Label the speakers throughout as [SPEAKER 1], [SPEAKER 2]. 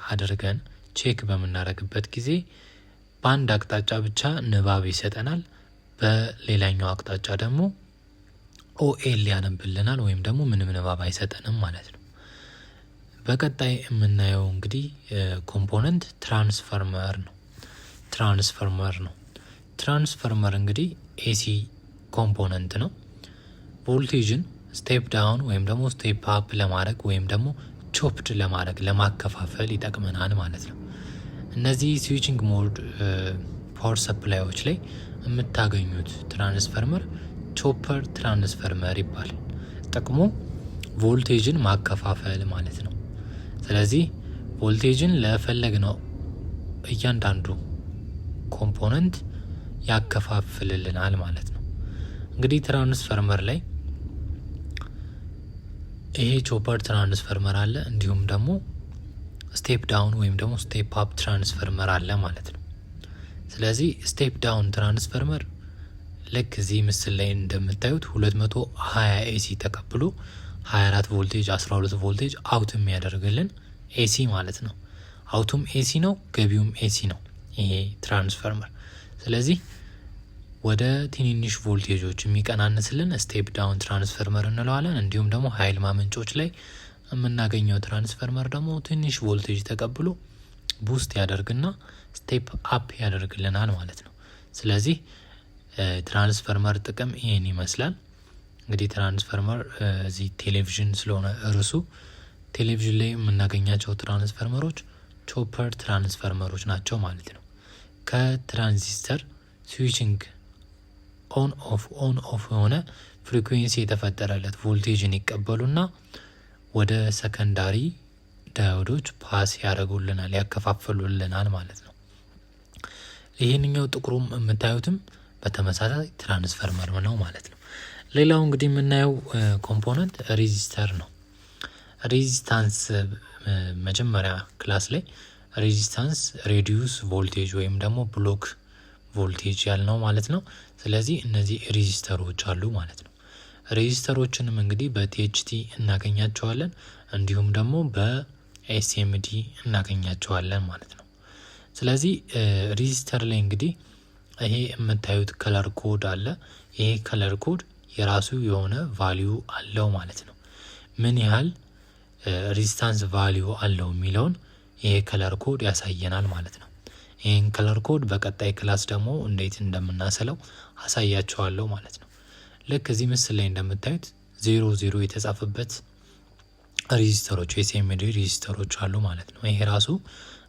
[SPEAKER 1] አድርገን ቼክ በመናረግበት ጊዜ በአንድ አቅጣጫ ብቻ ንባብ ይሰጠናል፣ በሌላኛው አቅጣጫ ደግሞ ኦኤል ያነብልናል ወይም ደግሞ ምንም ንባብ አይሰጠንም ማለት ነው። በቀጣይ የምናየው እንግዲህ ኮምፖነንት ትራንስፈርመር ነው። ትራንስፈርመር እንግዲህ ኤሲ ኮምፖነንት ነው። ቮልቴጅን ስቴፕ ዳውን ወይም ደግሞ ስቴፕ አፕ ለማድረግ ወይም ደግሞ ቾፕድ ለማድረግ ለማከፋፈል ይጠቅመናል ማለት ነው። እነዚህ ስዊቺንግ ሞድ ፓወር ሰፕላዮች ላይ የምታገኙት ትራንስፈርመር ቾፐር ትራንስፈርመር ይባላል። ጥቅሙ ቮልቴጅን ማከፋፈል ማለት ነው። ስለዚህ ቮልቴጅን ለፈለግነው እያንዳንዱ ኮምፖነንት ያከፋፍልልናል ማለት ነው። እንግዲህ ትራንስፈርመር ላይ ይሄ ቾፐር ትራንስፈርመር አለ፣ እንዲሁም ደግሞ ስቴፕ ዳውን ወይም ደግሞ ስቴፕ አፕ ትራንስፈርመር አለ ማለት ነው። ስለዚህ ስቴፕ ዳውን ትራንስፈርመር ልክ እዚህ ምስል ላይ እንደምታዩት 220 ኤሲ ተቀብሎ 24 ቮልቴጅ 12 ቮልቴጅ አውት የሚያደርግልን ኤሲ ማለት ነው። አውቱም ኤሲ ነው፣ ገቢውም ኤሲ ነው ይሄ ትራንስፈርመር። ስለዚህ ወደ ትንንሽ ቮልቴጆች የሚቀናንስልን ስቴፕ ዳውን ትራንስፈርመር እንለዋለን። እንዲሁም ደግሞ ኃይል ማመንጮች ላይ የምናገኘው ትራንስፈርመር ደግሞ ትንሽ ቮልቴጅ ተቀብሎ ቡስት ያደርግና ስቴፕ አፕ ያደርግልናል ማለት ነው። ስለዚህ ትራንስፈርመር ጥቅም ይሄን ይመስላል። እንግዲህ ትራንስፈርመር እዚህ ቴሌቪዥን ስለሆነ እርሱ ቴሌቪዥን ላይ የምናገኛቸው ትራንስፈርመሮች ቾፐር ትራንስፈርመሮች ናቸው ማለት ነው። ከትራንዚስተር ስዊችንግ ኦን ኦፍ የሆነ ፍሪኩዌንሲ የተፈጠረለት ቮልቴጅን ይቀበሉና ወደ ሰከንዳሪ ዳዮዶች ፓስ ያደርጉልናል፣ ያከፋፍሉልናል ማለት ነው። ይህንኛው ጥቁሩም የምታዩትም በተመሳሳይ ትራንስፈርመር ነው ማለት ነው። ሌላው እንግዲህ የምናየው ኮምፖነንት ሬዚስተር ነው። ሬዚስታንስ መጀመሪያ ክላስ ላይ ሬዚስታንስ ሬዲዩስ ቮልቴጅ ወይም ደግሞ ብሎክ ቮልቴጅ ያልነው ማለት ነው። ስለዚህ እነዚህ ሬዚስተሮች አሉ ማለት ነው። ሬዚስተሮችንም እንግዲህ በቲኤችቲ እናገኛቸዋለን፣ እንዲሁም ደግሞ በኤስኤምዲ እናገኛቸዋለን ማለት ነው። ስለዚህ ሬዚስተር ላይ እንግዲህ ይሄ የምታዩት ከለር ኮድ አለ። ይሄ ከለር ኮድ የራሱ የሆነ ቫሊዩ አለው ማለት ነው። ምን ያህል ሬዚስታንስ ቫሊዩ አለው የሚለውን ይሄ ከለር ኮድ ያሳየናል ማለት ነው። ይህን ከለር ኮድ በቀጣይ ክላስ ደግሞ እንዴት እንደምናሰለው አሳያቸዋለሁ ማለት ነው። ልክ እዚህ ምስል ላይ እንደምታዩት 00 የተጻፈበት ሬዚስተሮች ኤስኤምዲ ሬዚስተሮች አሉ ማለት ነው። ይሄ ራሱ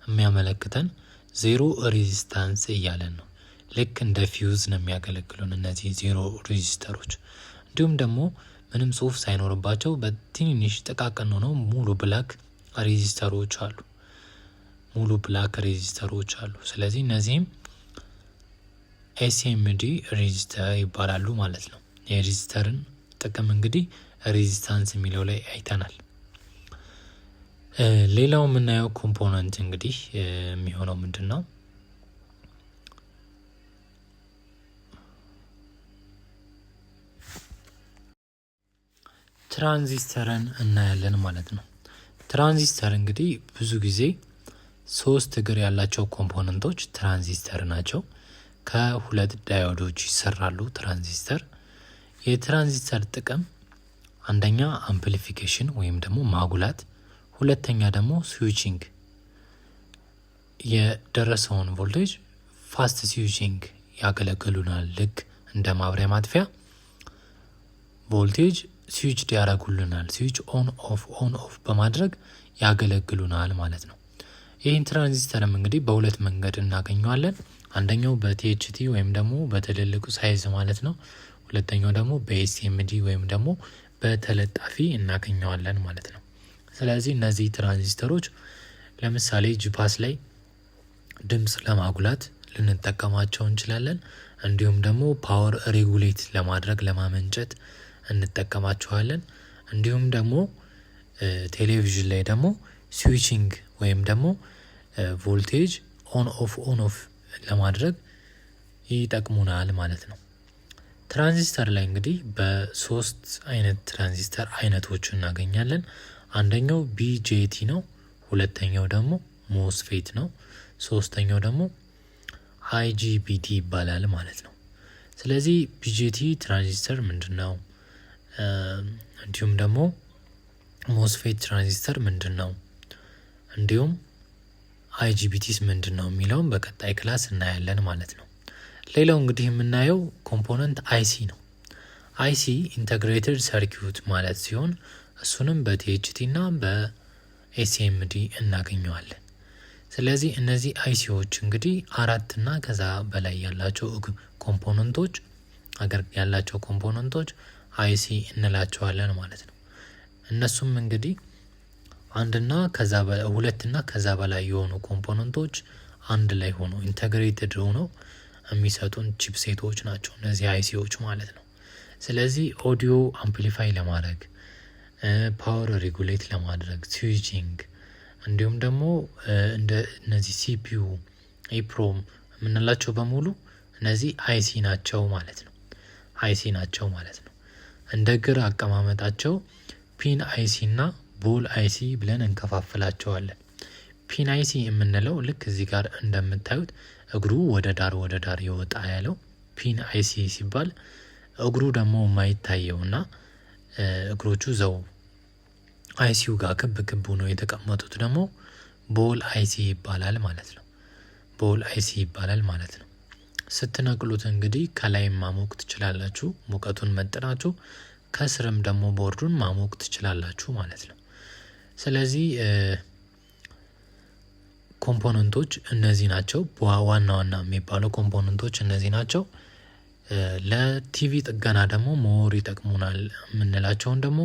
[SPEAKER 1] የሚያመለክተን 0 ሬዚስታንስ እያለን ነው። ልክ እንደ ፊውዝ ነው የሚያገለግሉን እነዚህ 0 ሬዚስተሮች። እንዲሁም ደግሞ ምንም ጽሁፍ ሳይኖርባቸው በትንንሽ ጥቃቅን ሆነው ሙሉ ብላክ ሬዚስተሮች አሉ። ስለዚህ እነዚህም ኤስኤምዲ ሬዚስተር ይባላሉ ማለት ነው። የሬዚስተርን ጥቅም እንግዲህ ሬዚስታንስ የሚለው ላይ አይተናል። ሌላው የምናየው ኮምፖነንት እንግዲህ የሚሆነው ምንድን ነው? ትራንዚስተርን እናያለን ማለት ነው። ትራንዚስተር እንግዲህ ብዙ ጊዜ 3 እግር ያላቸው ኮምፖነንቶች ትራንዚስተር ናቸው። ከ2 ዳዮዶች ይሰራሉ ትራንዚስተር። የትራንዚስተር ጥቅም አንደኛ አምፕሊፊኬሽን ወይም ደግሞ ማጉላት፣ ሁለተኛ ደግሞ ስዊቺንግ፣ የደረሰውን ቮልቴጅ ፋስት ስዊቺንግ ያገለግሉናል። ልክ እንደ ማብሪያ ማጥፊያ ቮልቴጅ ስዊች ያደርጉልናል። ስዊች ኦን ኦፍ በማድረግ ያገለግሉናል ማለት ነው። ይህን ትራንዚስተርም እንግዲህ በሁለት መንገድ እናገኘዋለን። አንደኛው በቲኤችቲ ወይም ደግሞ በትልልቁ ሳይዝ ማለት ነው። ሁለተኛው ደግሞ በኤስኤምዲ ወይም ደግሞ በተለጣፊ እናገኘዋለን ማለት ነው። ስለዚህ እነዚህ ትራንዚስተሮች ለምሳሌ ጂፓስ ላይ ድምጽ ለማጉላት ልንጠቀማቸው እንችላለን። እንዲሁም ደግሞ ፓወር ሬጉሌት ለማድረግ ለማመንጨት እንጠቀማቸዋለን። እንዲሁም ደግሞ ቴሌቪዥን ላይ ደግሞ ስዊቺንግ ወይም ደግሞ ቮልቴጅ ኦን ኦፍ ለማድረግ ይጠቅሙናል ማለት ነው። ትራንዚስተር ላይ እንግዲህ በ3 አይነት ትራንዚስተር አይነቶች እናገኛለን። አንደኛው ቢጄቲ ነው። ሁለተኛው ደግሞ ሞስፌት ነው። ሶስተኛው ደግሞ አይጂቢቲ ይባላል ማለት ነው። ስለዚህ ቢጂቲ ትራንዚስተር ምንድነው? እንዲሁም ደግሞ ሞስፌት ትራንዚስተር ምንድነው? እንዲሁም አይጂቢቲስ ምንድነው የሚለውን በቀጣይ ክላስ እናያለን ማለት ነው። ሌላው እንግዲህ የምናየው ኮምፖነንት አይሲ ነው። አይሲ ኢንተግሬትድ ሰርኪዩት ማለት ሲሆን እሱንም በቲኤችቲ እና በኤስኤምዲ እናገኘዋለን። ስለዚህ እነዚህ አይሲዎች እንግዲህ 4 እና ከዛ በላይ ያላቸው ኮምፖነንቶች አይሲ እንላቸዋለን ማለት ነው። እነሱም እንግዲህ 2 እና ከዛ በላይ የሆኑ ኮምፖነንቶች አንድ ላይ ሆኖ ኢንተግሬትድ ሆኖ የሚሰጡን ቺፕሴቶች ናቸው እነዚህ አይሲዎች ማለት ነው። ስለዚህ ኦዲዮ አምፕሊፋይ ለማድረግ ፓወር ሬጉሌት ለማድረግ ስዊቺንግ፣ እንዲሁም ደግሞ እንደ እነዚህ ሲፒዩ ኢፕሮም የምንላቸው በሙሉ እነዚህ አይሲ ናቸው ማለት ነው። እንደ ግር አቀማመጣቸው ፒን አይሲ እና ቦል አይሲ ብለን እንከፋፍላቸዋለን። ፒን አይሲ የምንለው ልክ እዚህ ጋር እንደምታዩት እግሩ ወደ ዳር ይወጣ ያለው ፒን አይሲ ሲባል፣ እግሩ ደግሞ የማይታየውና እግሮቹ ዘው አይሲው ጋር ክብ ነው የተቀመጡት ደግሞ ቦል አይሲ ይባላል ማለት ነው። ስትነቅሉት እንግዲህ ከላይም ማሞቅ ትችላላችሁ፣ ሙቀቱን መጥናችሁ፣ ከስርም ደግሞ ቦርዱን ማሞቅ ትችላላችሁ ማለት ነው። ስለዚህ ኮምፖነንቶች እነዚህ ናቸው። ዋና የሚባሉ ኮምፖነንቶች እነዚህ ናቸው። ለቲቪ ጥገና ደግሞ ሞር ይጠቅሙናል የምንላቸውን ደግሞ